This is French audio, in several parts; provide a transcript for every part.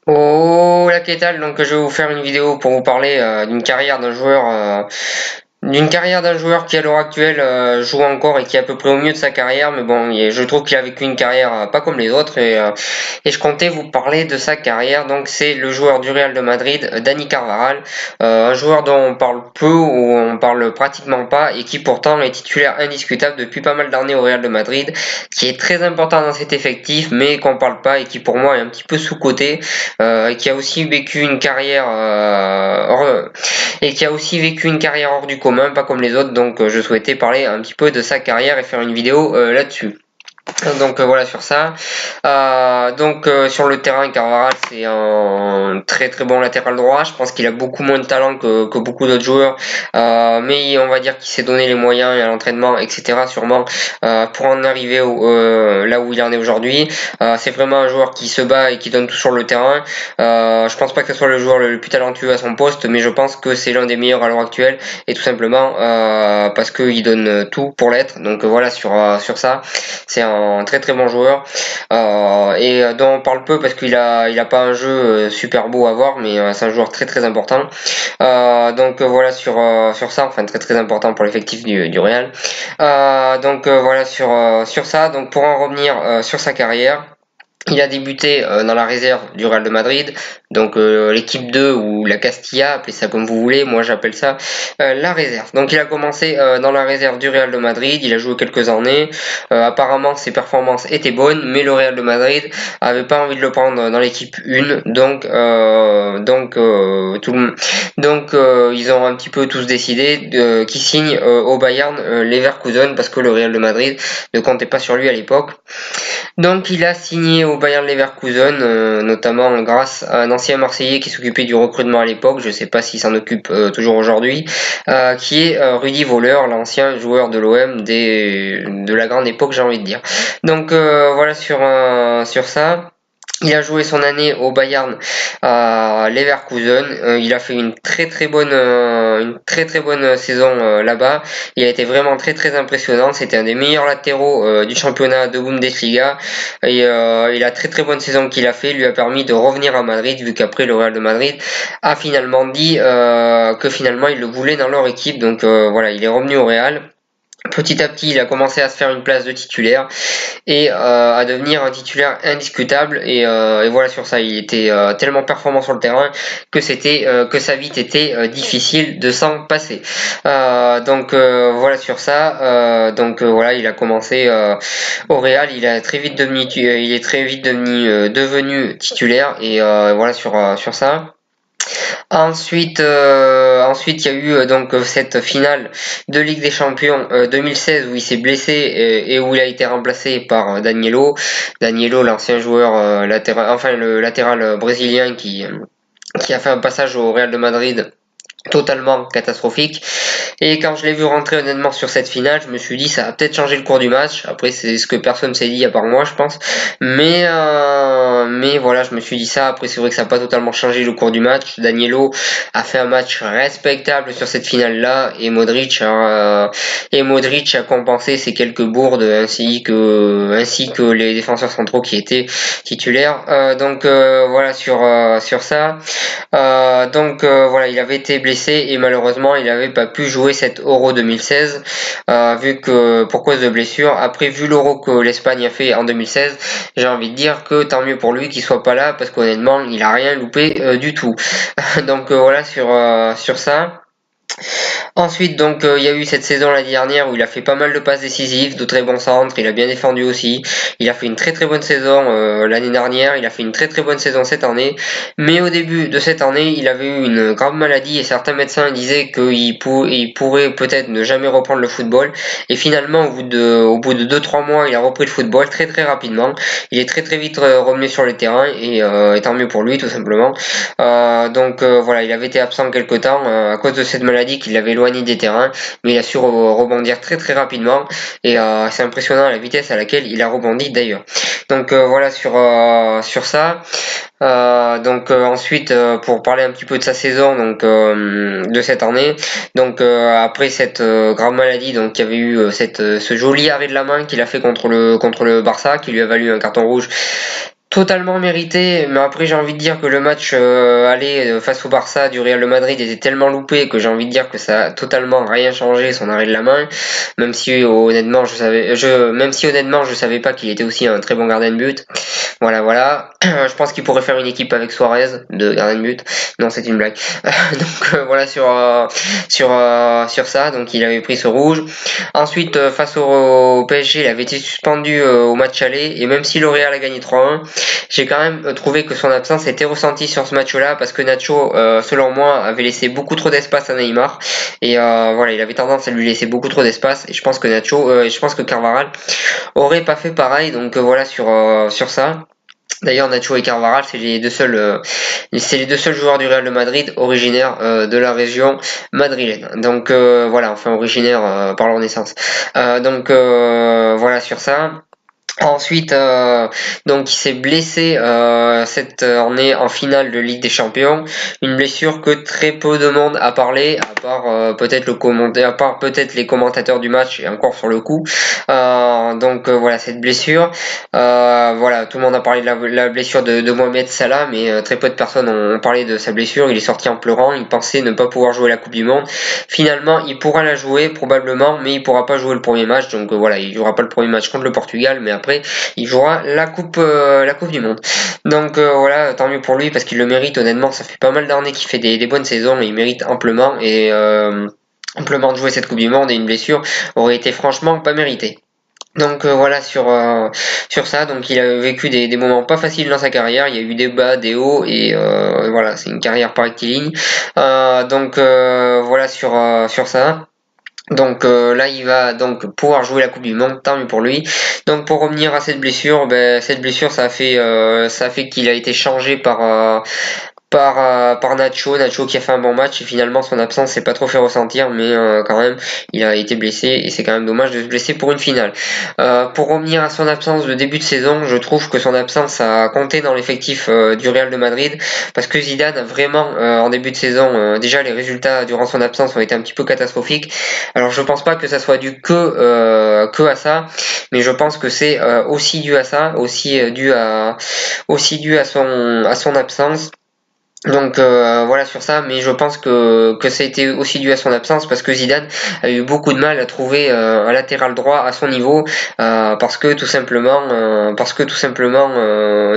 Oh la qu'est-ce donc je vais vous faire une vidéo pour vous parler d'une carrière d'un joueur qui à l'heure actuelle joue encore et qui est à peu près au mieux de sa carrière, mais bon, je trouve qu'il a vécu une carrière pas comme les autres et je comptais vous parler de sa carrière. Donc c'est le joueur du Real de Madrid, Dani Carvajal, un joueur dont on parle peu ou on parle pratiquement pas et qui pourtant est titulaire indiscutable depuis pas mal d'années au Real de Madrid, qui est très important dans cet effectif, mais qu'on parle pas et qui pour moi est un petit peu sous-coté, et qui a aussi vécu une carrière hors du commun, pas comme les autres. Donc je souhaitais parler un petit peu de sa carrière et faire une vidéo là-dessus. Donc voilà sur ça. Sur le terrain, Carvajal c'est un très très bon latéral droit. Je pense qu'il a beaucoup moins de talent que beaucoup d'autres joueurs, mais on va dire qu'il s'est donné les moyens et à l'entraînement, etc. Sûrement pour en arriver là où il en est aujourd'hui. C'est vraiment un joueur qui se bat et qui donne tout sur le terrain. Je pense pas que ce soit le joueur le plus talentueux à son poste, mais je pense que c'est l'un des meilleurs à l'heure actuelle et tout simplement parce qu'il donne tout pour l'être. Donc voilà sur ça. C'est un très très bon joueur dont on parle peu parce qu'il a pas un jeu super beau à voir, mais c'est un joueur très très important. Voilà sur ça, enfin très très important pour l'effectif du Real. Voilà sur ça. Donc pour en revenir sur sa carrière. Il a débuté dans la réserve du Real de Madrid, donc l'équipe 2 ou la Castilla, appelez ça comme vous voulez, moi j'appelle ça la réserve. Donc il a commencé dans la réserve du Real de Madrid, il a joué quelques années, apparemment ses performances étaient bonnes, mais le Real de Madrid avait pas envie de le prendre dans l'équipe 1, ils ont un petit peu tous décidé qu'il signe au Bayern Leverkusen parce que le Real de Madrid ne comptait pas sur lui à l'époque. Donc il a signé au Bayern Leverkusen, notamment grâce à un ancien Marseillais qui s'occupait du recrutement à l'époque, je ne sais pas s'il s'en occupe toujours aujourd'hui, qui est Rudi Völler, l'ancien joueur de l'OM de la grande époque, j'ai envie de dire. Donc voilà sur ça. Il a joué son année au Bayern Leverkusen. Il a fait une très très bonne saison là-bas. Il a été vraiment très très impressionnant. C'était un des meilleurs latéraux du championnat de Bundesliga. Et la très très bonne saison qu'il a fait lui a permis de revenir à Madrid, vu qu'après le Real de Madrid a finalement dit que finalement il le voulait dans leur équipe. Donc voilà, il est revenu au Real. Petit à petit, il a commencé à se faire une place de titulaire et à devenir un titulaire indiscutable. Et voilà sur ça, il était tellement performant sur le terrain que ça vite été difficile de s'en passer. Voilà sur ça. Voilà, il a commencé au Real, il est très vite devenu titulaire et voilà sur ça. Ensuite, il y a eu cette finale de Ligue des Champions 2016 où il s'est blessé et où il a été remplacé par Danilo. Danilo, l'ancien joueur latéral, enfin le latéral brésilien qui a fait un passage au Real de Madrid totalement catastrophique. Et quand je l'ai vu rentrer honnêtement sur cette finale, je me suis dit ça va peut-être changer le cours du match. Après c'est ce que personne s'est dit à part moi je pense. Mais voilà, je me suis dit ça. Après c'est vrai que ça n'a pas totalement changé le cours du match. Danilo a fait un match respectable sur cette finale-là et Modric a compensé ses quelques bourdes ainsi que les défenseurs centraux qui étaient titulaires. Voilà sur ça. Voilà, il avait été blessé et malheureusement il n'avait pas pu jouer cet Euro 2016 vu que pour cause de blessure. Après, vu l'Euro que l'Espagne a fait en 2016, j'ai envie de dire que tant mieux pour lui qu'il soit pas là parce qu'honnêtement il a rien loupé du tout. Voilà sur ça. Ensuite, il y a eu cette saison l'année dernière où il a fait pas mal de passes décisives, de très bons centres, il a bien défendu aussi. Il a fait une très très bonne saison l'année dernière, il a fait une très très bonne saison cette année. Mais au début de cette année, il avait eu une grave maladie et certains médecins disaient il pourrait peut-être ne jamais reprendre le football. Et finalement, au bout de 2-3 mois, il a repris le football très très rapidement. Il est très très vite revenu sur le terrain et tant mieux pour lui tout simplement. Voilà, il avait été absent quelque temps à cause de cette maladie qui l'avait éloigné des terrains, mais il a su rebondir très très rapidement et c'est impressionnant la vitesse à laquelle il a rebondi d'ailleurs. Voilà sur ça. Ensuite, pour parler un petit peu de sa saison, de cette année, après cette grave maladie, donc il y avait eu ce joli arrêt de la main qu'il a fait contre le Barça, qui lui a valu un carton rouge totalement mérité, mais après j'ai envie de dire que le match aller face au Barça du Real de Madrid était tellement loupé que j'ai envie de dire que ça a totalement rien changé son arrêt de la main, même si honnêtement je savais pas qu'il était aussi un très bon gardien de but. Voilà. Je pense qu'il pourrait faire une équipe avec Suarez de gardien de but. Non, c'est une blague. Donc voilà sur ça. Donc il avait pris ce rouge. Ensuite, face au PSG, il avait été suspendu au match aller. Et même si L'Oréal a gagné 3-1, j'ai quand même trouvé que son absence était ressentie sur ce match-là parce que Nacho, selon moi, avait laissé beaucoup trop d'espace à Neymar. Et voilà, il avait tendance à lui laisser beaucoup trop d'espace. Et je pense que je pense que Carvajal aurait pas fait pareil. Donc voilà sur ça. D'ailleurs, Nacho et Carvajal, c'est les deux seuls joueurs du Real de Madrid originaires de la région madrilène. Donc voilà, enfin originaires par leur naissance. Voilà sur ça. Ensuite, donc il s'est blessé cette année en finale de Ligue des Champions, une blessure que très peu de monde a parlé, à part à part peut-être les commentateurs du match et encore sur le coup. Voilà cette blessure. Voilà, tout le monde a parlé de la blessure de Mohamed Salah, mais très peu de personnes ont parlé de sa blessure. Il est sorti en pleurant, il pensait ne pas pouvoir jouer la Coupe du Monde. Finalement, il pourra la jouer probablement, mais il pourra pas jouer le premier match. Donc voilà, il jouera pas le premier match contre le Portugal, mais après il jouera la coupe du monde. Donc voilà, tant mieux pour lui parce qu'il le mérite. Honnêtement, ça fait pas mal d'années qu'il fait des bonnes saisons et il mérite amplement amplement de jouer cette coupe du monde, et une blessure aurait été franchement pas méritée. Donc voilà sur ça. Donc il a vécu des moments pas faciles dans sa carrière. Il y a eu des bas, des hauts, et voilà, c'est une carrière par rectiligne. Voilà sur ça. Donc là, il va donc pouvoir jouer la Coupe du Monde, tant mieux pour lui. Donc pour revenir à cette blessure, cette blessure, ça a fait qu'il a été changé par Nacho qui a fait un bon match, et finalement son absence s'est pas trop fait ressentir, mais quand même il a été blessé et c'est quand même dommage de se blesser pour une finale. Pour revenir à son absence de début de saison, je trouve que son absence a compté dans l'effectif du Real de Madrid, parce que Zidane a vraiment en début de saison, déjà les résultats durant son absence ont été un petit peu catastrophiques. Alors je pense pas que ça soit dû que à ça, mais je pense que c'est aussi dû à ça, aussi dû à son absence. Donc voilà sur ça, mais je pense que ça a été aussi dû à son absence, parce que Zidane a eu beaucoup de mal à trouver un latéral droit à son niveau, parce que tout simplement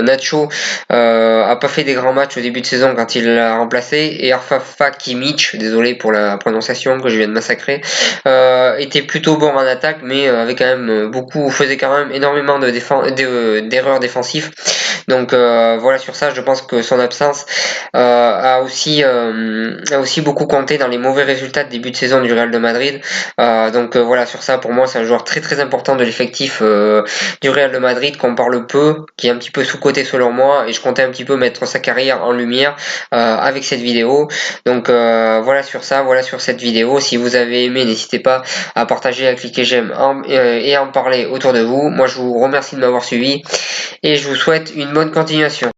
Nacho a pas fait des grands matchs au début de saison quand il l'a remplacé, et Arfafa Kimic, désolé pour la prononciation que je viens de massacrer, était plutôt bon en attaque, mais avait quand même faisait quand même énormément d'erreurs défensives. Donc voilà sur ça, je pense que son absence a aussi beaucoup compté dans les mauvais résultats de début de saison du Real de Madrid. Voilà sur ça, pour moi c'est un joueur très très important de l'effectif du Real de Madrid, qu'on parle peu, qui est un petit peu sous-coté selon moi, et je comptais un petit peu mettre sa carrière en lumière avec cette vidéo. Donc voilà sur ça, voilà sur cette vidéo. Si vous avez aimé, n'hésitez pas à partager, à cliquer j'aime et à en parler autour de vous. Moi je vous remercie de m'avoir suivi et je vous souhaite une bonne continuation.